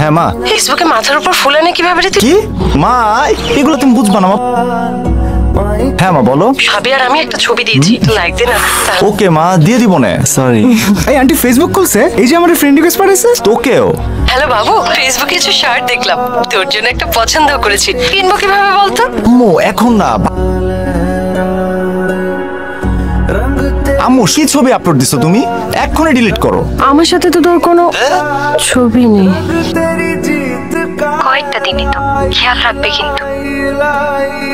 হ্যাঁ মা। ফেসবুকে মাথার উপর ফুল আনে কিভাবে রে? কি মা, এগুলো তুমি বুঝবা না মা। হ্যাঁ মা বলো। ভাবি আর আমি একটা ছবি দিয়েছি, লাইক দে না। ওকে মা, দিয়ে দিব না। সরি। এই আন্টি ফেসবুক খুলছে, এই যে আমার ফ্রেন্ড রিকোয়েস্ট পাঠাইছে। তোকেও। হ্যালো বাবু, ফেসবুকে কিছু শার্ট দেখলাম, তোর জন্য একটা পছন্দ করেছি, কিনবো কিভাবে বলতো? আম্মু এখন না। আম্মু কি ছবি আপলোড দিছো তুমি? এক্ষুনি ডিলিট করো। আমার সাথে তো তোর কোনো ছবি নেই। কয়েকটা দিনই তো, খেয়াল রাখবে কিন্তু।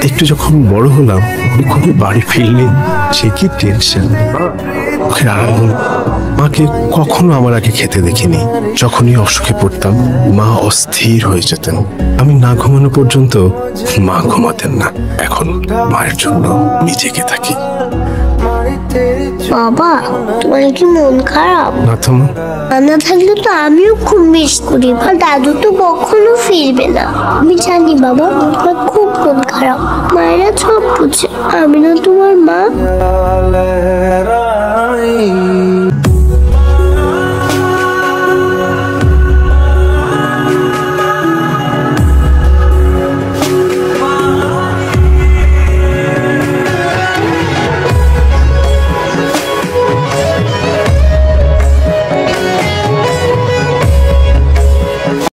একটু যখন বড় হলাম, খুবই বাড়ি ফিরলে সে কি টেনশন। ওকে আরাম। মাকে কখনো আমার আগে খেতে দেখিনি। যখনই অসুখে পড়তাম মা অস্থির হয়ে যেতেন। আমি না ঘুমানো পর্যন্ত মা ঘুমাতেন না। এখন মায়ের জন্য নিজেকে থাকি। বাবা, তোমার কি মন খারাপ? না তো না থাকলে তো আমিও খুব মিস করি। আর দাদু তো কখনো ফিরবে না। আমি জানি বাবা, তোমার খুব মন খারাপ। মায়েরা সব বুঝে, আমি না তোমার মা।